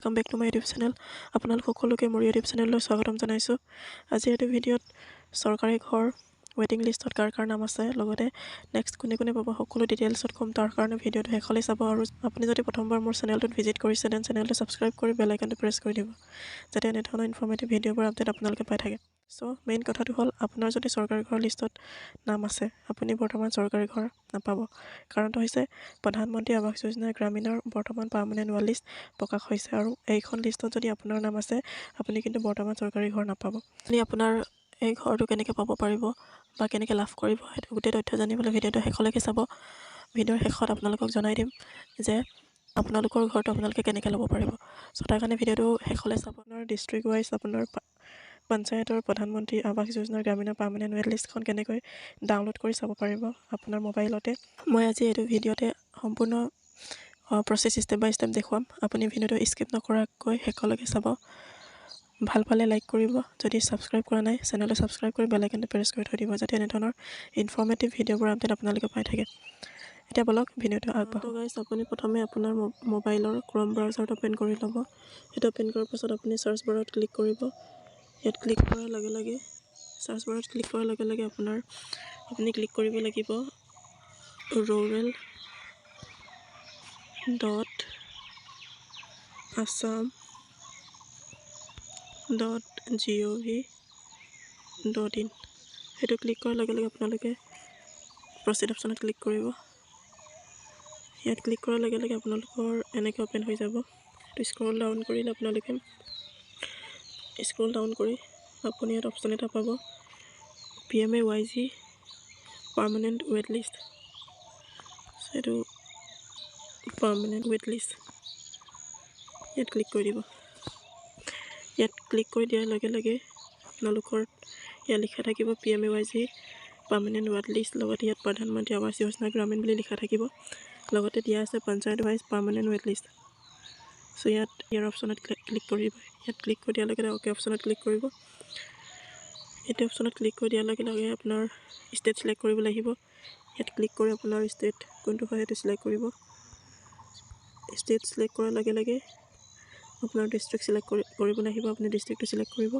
Welcome back to my YouTube channel. আপোনালোক সকলোকে মোৰ YouTube চেনেললৈ স্বাগতম জনাইছোঁ। আজি এই ভিডিঅ'ত চৰকাৰী ঘৰ ৱেটিং লিষ্টত কাৰ নাম আছে লগতে নেক্সট কোনে পাব সকলো ডিটেইলছত কম। তাৰ কাৰণে ভিডিঅ'টো শেষলৈ চাব আৰু আপুনি যদি প্ৰথমবাৰ মোৰ চেনেলটোত ভিজিট কৰিছে দেন চেনেলটো ছাবস্ক্ৰাইব কৰি বেল আইকনটো প্ৰেছ কৰি দিব যাতে এনে ধৰণৰ ইনফৰ্মেটিভ ভিডিঅ'বোৰ আপডেট আপোনালোকে পাই থাকে। সো মেইন কথাটো হ'ল আপোনাৰ যদি চৰকাৰী ঘৰ লিষ্টত নাম আছে আপুনি বৰ্তমান চৰকাৰী ঘৰ নাপাব। কাৰণটো হৈছে প্ৰধানমন্ত্ৰী আৱাস যোজনা গ্ৰামীণৰ বৰ্তমান পাৰ্মানেণ্ট ৱাল লিষ্ট প্ৰকাশ হৈছে আৰু এইখন লিষ্টত যদি আপোনাৰ নাম আছে আপুনি কিন্তু বৰ্তমান চৰকাৰী ঘৰ নাপাব। আপুনি আপোনাৰ এই ঘৰটো কেনেকৈ পাব পাৰিব বা কেনেকৈ লাভ কৰিব সেইটো গোটেই তথ্য জানিবলৈ ভিডিঅ'টো শেষলৈকে চাব। ভিডিঅ'ৰ শেষত আপোনালোকক জনাই দিম যে আপোনালোকৰ ঘৰটো আপোনালোকে কেনেকৈ ল'ব পাৰিব। চ' তাৰ কাৰণে ভিডিঅ'টো শেষলৈ চাব। আপোনাৰ ডিষ্ট্ৰিক্ট ৱাইজ আপোনাৰ পঞ্চায়তৰ প্ৰধানমন্ত্ৰী আৱাস যোজনাৰ গ্ৰামীণৰ পাৰ্মানেণ্ট ৱেট লিষ্টখন কেনেকৈ ডাউনলোড কৰি চাব পাৰিব আপোনাৰ মোবাইলতে। মই আজি এইটো ভিডিঅ'তে সম্পূৰ্ণ প্ৰচেছ ষ্টেপ বাই ষ্টেপ দেখুৱাম। আপুনি ভিডিঅ'টো স্কিপ নকৰাকৈ শেষলৈকে চাব। ভাল পালে লাইক কৰিব, যদি ছাবস্ক্ৰাইব কৰা নাই চেনেলটো ছাবস্ক্ৰাইব কৰি বেল আইকনটো প্ৰেছ কৰি থৈ দিব যাতে এনেধৰণৰ ইনফৰ্মেটিভ ভিডিঅ'বোৰ আপডেট আপোনালোকে পাই থাকে। এতিয়া বলক ভিডিঅ'টো আগবাঢ়ো। গাইজ আপুনি প্ৰথমে আপোনাৰ মোবাইলৰ ক্ৰম ব্ৰাউজাৰটো অ'পেন কৰি ল'ব। সেইটো অ'পেন কৰাৰ পাছত আপুনি চাৰ্চ বাৰত ক্লিক কৰিব। ইয়াত ক্লিক কৰাৰ লগে লগে চাৰ্চ বাৰত ক্লিক কৰাৰ লগে লগে আপুনি ক্লিক কৰিব লাগিব rural.assam.gov.in সেইটো ক্লিক কৰাৰ লগে লগে আপোনালোকে প্ৰচিড অপশ্যনত ক্লিক কৰিব। ইয়াত ক্লিক কৰাৰ লগে লগে আপোনালোকৰ এনেকৈ অ'পেন হৈ যাব। সেইটো স্ক্ৰল ডাউন কৰিলে আপোনালোকে আপুনি ইয়াত অপশ্যন এটা পাব PMAYG পাৰ্মানেণ্ট ৱেট লিষ্ট। সেইটো পাৰ্মানেণ্ট ৱেট লিষ্ট ইয়াত ক্লিক কৰি দিব। ইয়াত ক্লিক কৰি দিয়াৰ লগে লগে আপোনালোকৰ ইয়াত লিখা থাকিব PMAYG পাৰ্মানেণ্ট ৱেট লিষ্ট, লগতে ইয়াত প্ৰধানমন্ত্ৰী আৱাস যোজনা গ্ৰামীণ বুলি লিখা থাকিব, লগতে দিয়া আছে panchayat wise permanent wait list. চ' ইয়াৰ অপশ্যনত ক্লিক কৰিব। ইয়াত ক্লিক কৰি দিয়াৰ লগে লগে অ'কে অপশ্যনত ক্লিক কৰিব। এইটো অপশ্যনত ক্লিক কৰি দিয়াৰ লগে লগে আপোনাৰ ষ্টেট চিলেক্ট কৰিব লাগিব। ইয়াত ক্লিক কৰি আপোনাৰ ষ্টেট কোনটো হয় সেইটো চিলেক্ট কৰিব। ষ্টেট চিলেক্ট কৰাৰ লগে লগে আপোনাৰ ডিষ্ট্ৰিক্ট চিলেক্ট কৰিব লাগিব। আপুনি ডিষ্ট্ৰিক্টটো চিলেক্ট কৰিব।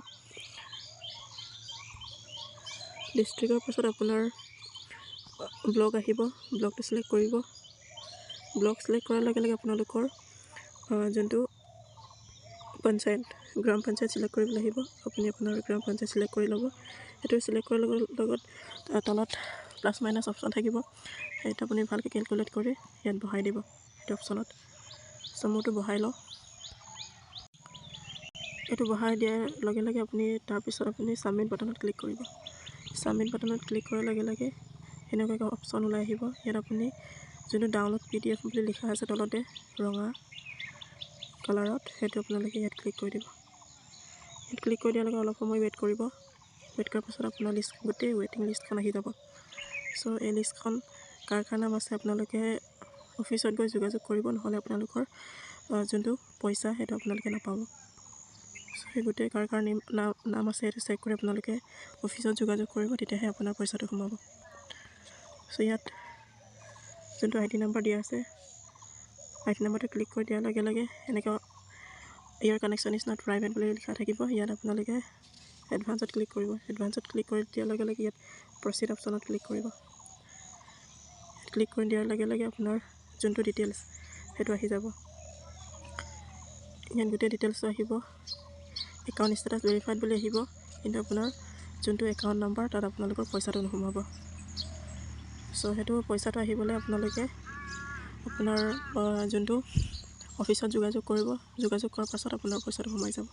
ডিষ্ট্ৰিক্টৰ পাছত আপোনাৰ ব্লক আহিব, ব্লকটো চিলেক্ট কৰিব। ব্লক চিলেক্ট কৰাৰ লগে লগে আপোনালোকৰ যোনটো পঞ্চায়ত গ্ৰাম পঞ্চায়ত চিলেক্ট কৰিব লাগিব। আপুনি আপোনাৰ গ্ৰাম পঞ্চায়ত চিলেক্ট কৰি ল'ব। সেইটো চিলেক্ট কৰাৰ লগত তলত প্লাছ মাইনাছ অপশ্যন থাকিব, সেইটো আপুনি ভালকৈ কেলকুলেট কৰি ইয়াত বহাই দিব সেইটো অপশ্যনত। চ' মোৰটো বহাই লওঁ। এইটো বহাই দিয়াৰ লগে লগে তাৰপিছত আপুনি ছাবমিট বাটনত ক্লিক কৰিব। ছাবমিট বাটনত ক্লিক কৰাৰ লগে লগে এনেকুৱাকৈ অপশ্যন ওলাই আহিব। ইয়াত আপুনি যোনটো ডাউনলোড PDF বুলি লিখা আছে তলতে ৰঙা কালাৰত, সেইটো আপোনালোকে ইয়াত ক্লিক কৰি দিব। ইয়াত ক্লিক কৰি দিয়াৰ লগে অলপ সময় ৱেইট কৰিব। ৱেইট কৰাৰ পাছত আপোনাৰ গোটেই ৱেটিং লিষ্টখন আহি যাব। চ' এই লিষ্টখন কাৰ নাম আছে আপোনালোকে অফিচত গৈ যোগাযোগ কৰিব, নহ'লে আপোনালোকৰ যোনটো পইচা সেইটো আপোনালোকে নাপাব। চ' সেই গোটেই কাৰ নাম আছে সেইটো চেক কৰি আপোনালোকে অফিচত যোগাযোগ কৰিব, তেতিয়াহে আপোনাৰ পইচাটো সোমাব। চ' ইয়াত যোনটো ID নাম্বাৰ দিয়া আছে ID নাম্বাৰটো ক্লিক কৰি দিয়াৰ লগে লগে এনেকৈ ইয়াৰ কানেকশ্যন ইজ নট প্ৰাইভেট বুলি লিখা থাকিব। ইয়াত আপোনালোকে এডভান্সত ক্লিক কৰিব। এডভান্সত ক্লিক কৰি দিয়াৰ লগে লগে ইয়াত প্ৰচিড অপশ্যনত ক্লিক কৰিব। ক্লিক কৰি দিয়াৰ লগে লগে আপোনাৰ যোনটো ডিটেইলছ সেইটো আহি যাব। ইয়াত গোটেই ডিটেইলছটো আহিব। একাউণ্ট ষ্টেটাছ ভেৰিফাইড বুলি আহিব, কিন্তু আপোনাৰ যোনটো একাউণ্ট নাম্বাৰ তাত আপোনালোকৰ পইচাটো নোসোমাব। চ' সেইটো পইচাটো আহিবলৈ আপোনালোকে আপোনাৰ যোনটো অফিচত যোগাযোগ কৰিব, যোগাযোগ কৰাৰ পাছত আপোনাৰ পইচাটো সোমাই যাব।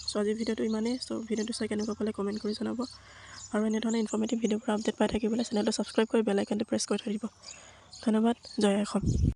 চ' আজি ভিডিঅ'টো ইমানেই। চ' ভিডিঅ'টো চাই কেনেকুৱা পালে কমেণ্ট কৰি জনাব আৰু এনেধৰণে ইনফৰ্মেটিভ ভিডিঅ'বোৰ আপডেট পাই থাকিবলৈ চেনেলটো ছাবস্ক্ৰাইব কৰি বেল আইকনটো প্ৰেছ কৰি থৈ দিব। ধন্যবাদ। জয় অসম।